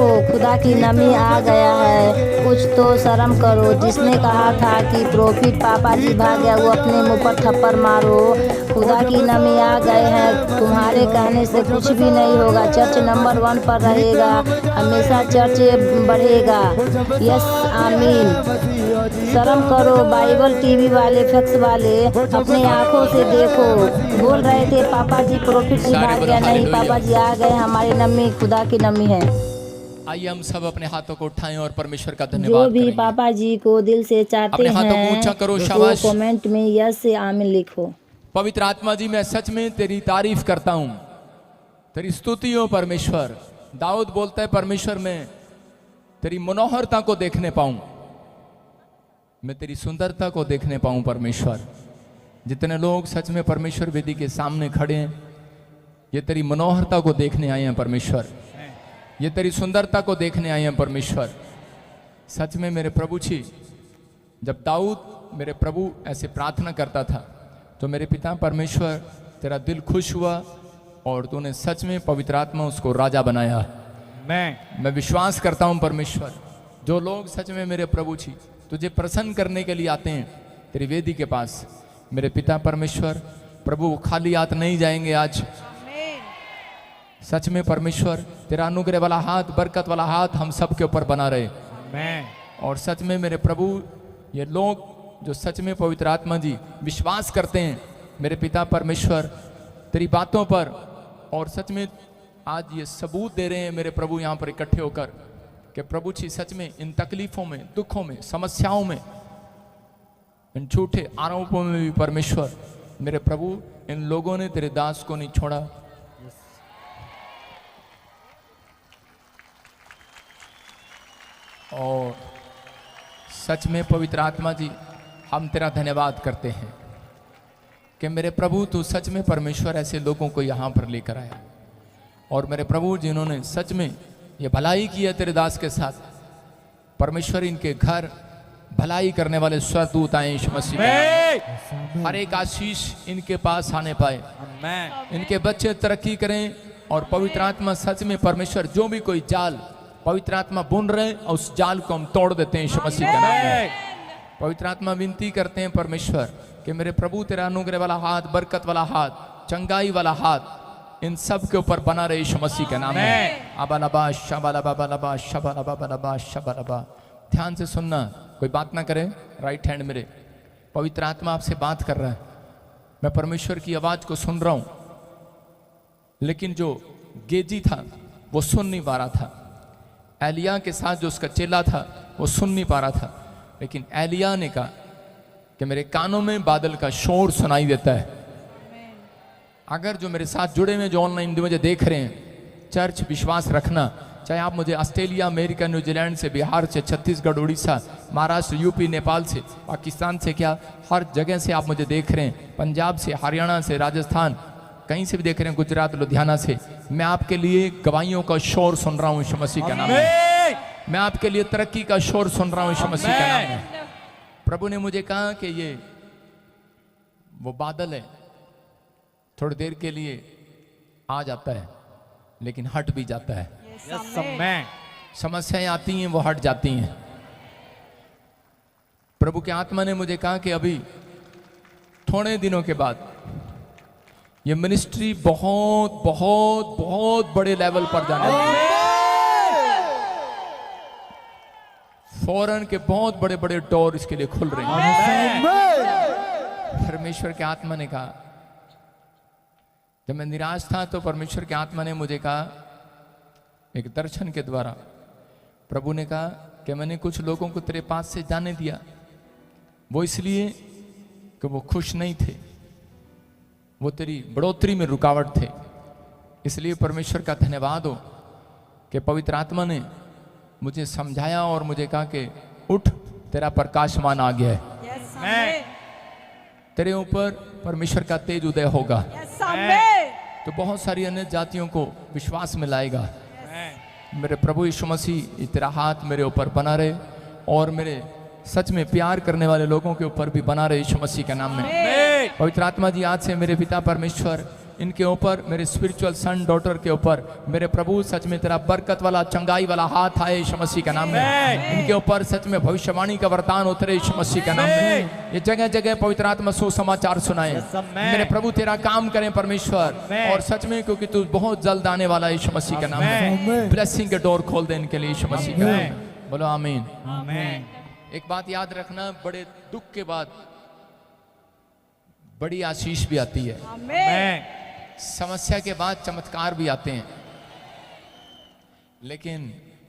देखो खुदा की नमी आ गया है, कुछ तो शर्म करो। जिसने कहा था कि प्रॉफिट पापा जी भाग गया, वो अपने मुंह पर थप्पड़ मारो। खुदा की नमी आ गए हैं, तुम्हारे कहने से कुछ भी नहीं होगा। चर्च नंबर 1 पर रहेगा, हमेशा चर्च बढ़ेगा। यस आमीन। शर्म करो बाइबल टीवी वाले, फैक्स वाले, अपने आंखों से देखो। बोल रहे थे पापा जी प्रॉफिट जी भाग गया, नहीं पापा जी आ गए, हमारी नमी खुदा की नमी है। आइए हम सब अपने हाथों को उठाएं और परमेश्वर का जो धन्यवाद भी करेंगे। पापा जी को दिल से चाहते अपने हाथों को हैं ऊंचा करो, वो शाबाश। कमेंट में यस से आमीन लिखो। पवित्र आत्मा जी, मैं सच में तेरी तारीफ करता हूं, तेरी स्तुति हो परमेश्वर। दाऊद बोलता है परमेश्वर मैं तेरी मनोहरता को देखने पाऊं, मैं तेरी सुंदरता को देखने पाऊं परमेश्वर। जितने लोग सच में परमेश्वर वेदी के सामने खड़े हैं, ये तेरी मनोहरता को देखने आए हैं परमेश्वर, ये तेरी सुंदरता को देखने आए हैं परमेश्वर। सच में मेरे प्रभु जी, जब दाऊद मेरे प्रभु ऐसे प्रार्थना करता था तो मेरे पिता परमेश्वर तेरा दिल खुश हुआ और तूने सच में पवित्र आत्मा उसको राजा बनाया। मैं विश्वास करता हूं परमेश्वर, जो लोग सच में मेरे प्रभु जी तुझे प्रसन्न करने के लिए आते हैं तेरी वेदी के पास, मेरे पिता परमेश्वर प्रभु वो खाली हाथ नहीं जाएंगे आज। सच में परमेश्वर तेरा अनुग्रह वाला हाथ, बरकत वाला हाथ हम सब के ऊपर बना रहे। और सच में मेरे प्रभु ये लोग जो सच में पवित्र आत्मा जी विश्वास करते हैं मेरे पिता परमेश्वर तेरी बातों पर, और सच में आज ये सबूत दे रहे हैं मेरे प्रभु यहाँ पर इकट्ठे होकर कि प्रभु जी सच में इन तकलीफों में, दुखों में, समस्याओं में, इन झूठे आरोपों में भी परमेश्वर मेरे प्रभु इन लोगों ने तेरे दास को नहीं छोड़ा। और सच में पवित्र आत्मा जी हम तेरा धन्यवाद करते हैं कि मेरे प्रभु तू सच में परमेश्वर ऐसे लोगों को यहाँ पर लेकर आया। और मेरे प्रभु जिन्होंने सच में ये भलाई की है तेरे दास के साथ, परमेश्वर इनके घर भलाई करने वाले स्वर्गदूत आए यीशु मसीह में। हर एक आशीष इनके पास आने पाए, इनके बच्चे तरक्की करें। और पवित्र आत्मा सच में परमेश्वर जो भी कोई जाल पवित्र आत्मा बुन रहे हैं उस जाल को हम तोड़ देते हैं यीशु मसीह के नाम में। पवित्र आत्मा विनती करते हैं परमेश्वर कि मेरे प्रभु तेरा अनुग्रह वाला हाथ, बरकत वाला हाथ, चंगाई वाला हाथ इन सब के ऊपर बना रहे यीशु मसीह के नाम में। अबालबा शबालबा बलबा शबालबा बलबा शबालबा। ध्यान से सुनना, कोई बात ना करे। राइट हैंड मेरे, पवित्र आत्मा आपसे बात कर रहा है, मैं परमेश्वर की आवाज को सुन रहा हूं, लेकिन जो गेजी था वो सुन नहीं पा रहा था। एलिया के साथ जो उसका चेला था वो सुन नहीं पा रहा था, लेकिन एलिया ने कहा कि मेरे कानों में बादल का शोर सुनाई देता है। अगर जो मेरे साथ जुड़े हुए जो ऑनलाइन मुझे देख रहे हैं, चर्च विश्वास रखना, चाहे आप मुझे ऑस्ट्रेलिया, अमेरिका, न्यूजीलैंड से, बिहार से, छत्तीसगढ़, उड़ीसा, महाराष्ट्र, यूपी, नेपाल से, पाकिस्तान से, क्या हर जगह से आप मुझे देख रहे हैं, पंजाब से, हरियाणा से, राजस्थान, कहीं से भी देख रहे हैं, गुजरात, लुधियाना से, मैं आपके लिए गवाहियों का शोर सुन रहा हूँ यीशु मसीह का नाम में। मैं आपके लिए तरक्की का शोर सुन रहा हूँ यीशु मसीह का नाम में। प्रभु ने मुझे कहा कि ये वो बादल है, थोड़ी देर के लिए आ जाता है लेकिन हट भी जाता है। समस्याएं आती हैं, वो हट जाती हैं। प्रभु के आत्मा ने मुझे कहा कि अभी थोड़े दिनों के बाद ये मिनिस्ट्री बहुत बहुत बहुत बड़े लेवल पर जाने वाली है। फॉरेन के बहुत बड़े बड़े डोर इसके लिए खुल रहे हैं। परमेश्वर के आत्मा ने कहा, जब मैं निराश था तो परमेश्वर के आत्मा ने मुझे कहा एक दर्शन के द्वारा, प्रभु ने कहा कि मैंने कुछ लोगों को तेरे पास से जाने दिया, वो इसलिए कि वो खुश नहीं थे, वो तेरी बढ़ोतरी में रुकावट थे। इसलिए परमेश्वर का धन्यवाद हो कि पवित्र आत्मा ने मुझे समझाया और मुझे कहा कि उठ, तेरा प्रकाशमान आ गया है, तेरे ऊपर परमेश्वर का तेज उदय होगा, तो बहुत सारी अन्य जातियों को विश्वास में लाएगा। मेरे प्रभु यीशु मसीह तेरा हाथ मेरे ऊपर बना रहे और मेरे सच में प्यार करने वाले लोगों के ऊपर भी बना रहे यीशु मसीह के नाम में। पवित्र आत्मा जी आज से मेरे पिता परमेश्वर इनके ऊपर, मेरे स्पिरिचुअल सन डॉटर के ऊपर मेरे प्रभु सच में तेरा बरकत वाला चंगाई वाला हाथ आए यीशु मसीह का नाम में। इनके ऊपर सच में भविष्यवाणी का वरदान उतरे यीशु मसीह का नाम में। ये जगह जगह पवित्र आत्मा सुसमाचार सुनाए। मेरे प्रभु तेरा काम करें परमेश्वर, और सच में क्योंकि तू बहुत जल्द आने वाला है यीशु मसीह का नाम में। ब्लेसिंग के डोर खोल दे इनके लिए यीशु मसीह का नाम में। बोलो आमीन। एक बात याद रखना, बड़े दुख के बाद बड़ी आशीष भी आती है। समस्या के बाद चमत्कार भी आते हैं। लेकिन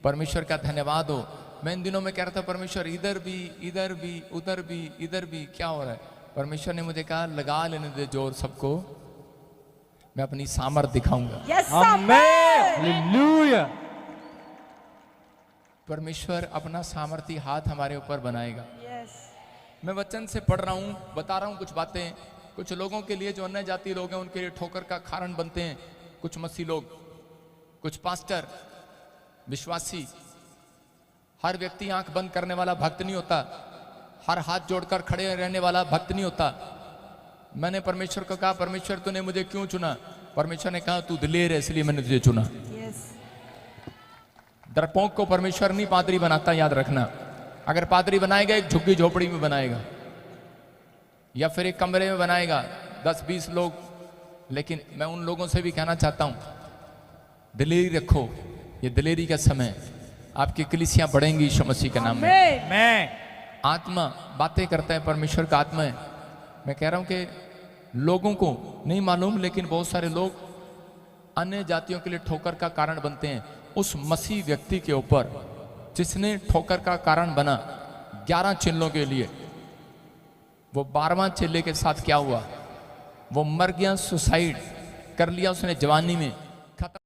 परमेश्वर का धन्यवाद हो। मैं इन दिनों में कह रहा था परमेश्वर इधर भी, इधर भी, उधर भी, इधर भी क्या हो रहा है। परमेश्वर ने मुझे कहा लगा लेने दे जोर सबको, मैं अपनी सामर्थ दिखाऊंगा। हालेलुया। परमेश्वर अपना सामर्थी हाथ हमारे ऊपर बनाएगा। मैं वचन से पढ़ रहा हूं, बता रहा हूं कुछ बातें। कुछ लोगों के लिए जो अन्य जाति लोग हैं उनके लिए ठोकर का कारण बनते हैं कुछ मसीह लोग, कुछ पास्टर, विश्वासी। हर व्यक्ति आंख बंद करने वाला भक्त नहीं होता, हर हाथ जोड़कर खड़े रहने वाला भक्त नहीं होता। मैंने परमेश्वर को कहा परमेश्वर तूने मुझे क्यों चुना। परमेश्वर ने कहा तू दिलेर है इसलिए मैंने तुझे चुना। डरपोक को परमेश्वर नहीं पादरी बनाता, याद रखना। अगर पादरी बनाएगा एक झुग्गी झोपड़ी में बनाएगा या फिर एक कमरे में बनाएगा 10-20 लोग। लेकिन मैं उन लोगों से भी कहना चाहता हूं दिलेरी रखो, ये दिलेरी का समय। आपकी कलीसियां बढ़ेंगी यीशु मसीह के नाम में। आत्मा बातें करता है, परमेश्वर का आत्मा है। मैं कह रहा हूं कि लोगों को नहीं मालूम, लेकिन बहुत सारे लोग अन्य जातियों के लिए ठोकर का कारण बनते हैं। उस मसीह व्यक्ति के ऊपर जिसने ठोकर का कारण बना 11 चिल्लों के लिए, वो 12वां चिल्ले के साथ क्या हुआ, वो मर गया, सुसाइड कर लिया उसने जवानी में।